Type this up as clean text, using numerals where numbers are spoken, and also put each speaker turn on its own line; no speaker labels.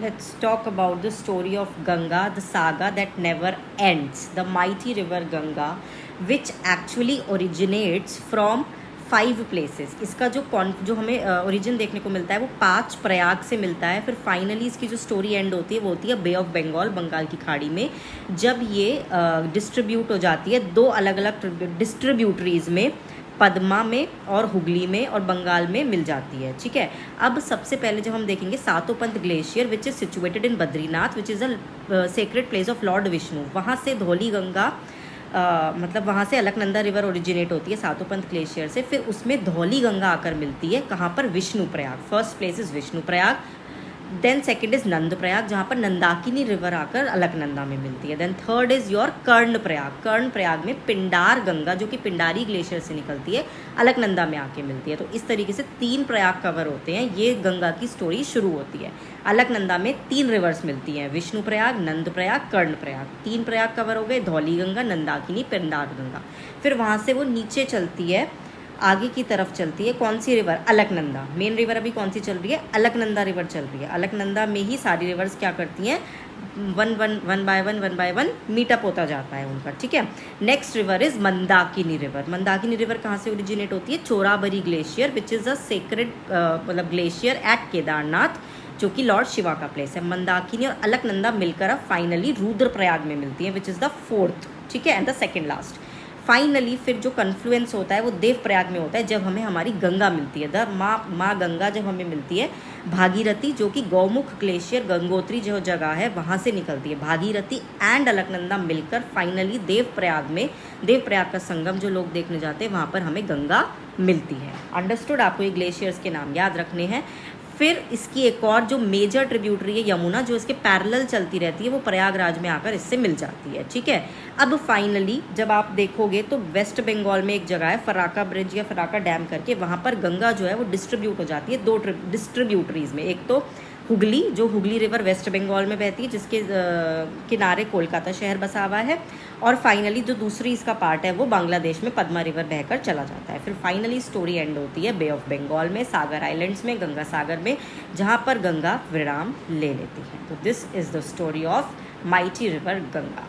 Let's talk about the story of Ganga, the saga that never ends. The mighty river Ganga, which actually originates from 5 places. इसका जो हमें origin देखने को मिलता है वो 5 प्रयाग से मिलता है. फिर फाइनली इसकी जो स्टोरी एंड होती है वो होती है बे ऑफ बंगाल, बंगाल की खाड़ी में, जब ये डिस्ट्रीब्यूट हो जाती है 2 अलग अलग डिस्ट्रीब्यूटरीज में, पद्मा में और हुगली में और बंगाल में मिल जाती है. ठीक है. अब सबसे पहले जब हम देखेंगे Satopanth glacier which is situated in Badrinath which is a sacred place of lord Vishnu. वहाँ से धौली गंगा मतलब वहाँ से अलकनंदा रिवर ओरिजिनेट होती है सातोपंथ ग्लेशियर से. फिर उसमें धौली गंगा आकर मिलती है कहाँ पर? Vishnu Prayag. First place is Vishnu Prayag. Then second is Nand Prayag जहाँ पर नंदाकिनी रिवर आकर अलकनंदा में मिलती है. Then third is your Karn Prayag. Karn Prayag में पिंडार गंगा जो कि पिंडारी ग्लेशियर से निकलती है अलकनंदा में आके मिलती है. तो इस तरीके से 3 प्रयाग कवर होते हैं. ये गंगा की स्टोरी शुरू होती है. अलकनंदा में 3 रिवर्स मिलती हैं, विष्णु प्रयाग, नंद प्रयाग, कर्ण प्रयाग. 3 प्रयाग कवर हो गए, धौली गंगा, नंदाकिनी, पिंडार गंगा. फिर वहाँ से वो नीचे चलती है, आगे की तरफ चलती है. कौन सी रिवर? अलकनंदा. मेन रिवर अभी कौन सी चल रही है? अलकनंदा रिवर चल रही है. अलकनंदा में ही सारी रिवर्स क्या करती हैं? वन बाय वन मीटअप होता जाता है उनका. ठीक है. Next river is Mandakini river. Mandakini river कहाँ से ओरिजिनेट होती है? Chorabari glacier which is a sacred मतलब ग्लेशियर एट केदारनाथ जो कि लॉर्ड शिवा का प्लेस है. मंदाकिनी और अलकनंदा मिलकर अब फाइनली रुद्रप्रयाग में मिलती है विच इज़ द 4th. ठीक है. And the second last. Finally फिर जो कन्फ्लुएंस होता है वो देव प्रयाग में होता है जब हमें हमारी गंगा मिलती है. द माँ गंगा जब हमें मिलती है, भागीरथी जो कि गौमुख ग्लेशियर गंगोत्री जो जगह है वहाँ से निकलती है. भागीरथी एंड अलकनंदा मिलकर फाइनली देव प्रयाग का संगम जो लोग देखने जाते हैं वहाँ पर हमें गंगा मिलती है. अंडरस्टूड? आपको ये ग्लेशियर्स के नाम याद रखने हैं. फिर इसकी एक और जो मेजर ट्रिब्यूटरी है यमुना जो इसके पैरेलल चलती रहती है वो प्रयागराज में आकर इससे मिल जाती है. ठीक है. अब फाइनली जब आप देखोगे तो वेस्ट बंगाल में एक जगह है फराका ब्रिज या फराका डैम करके, वहाँ पर गंगा जो है वो डिस्ट्रीब्यूट हो जाती है 2 डिस्ट्रीब्यूटरीज में. एक तो हुगली, जो हुगली रिवर वेस्ट बंगाल में बहती है जिसके किनारे कोलकाता शहर बसा हुआ है. और फाइनली जो दूसरी इसका पार्ट है वो बांग्लादेश में पद्मा रिवर बहकर चला जाता है. फिर फाइनली स्टोरी एंड होती है बे ऑफ बंगाल में, सागर आइलैंड्स में, गंगा सागर में, जहाँ पर गंगा विराम ले लेती है. तो this is the story of mighty river Ganga.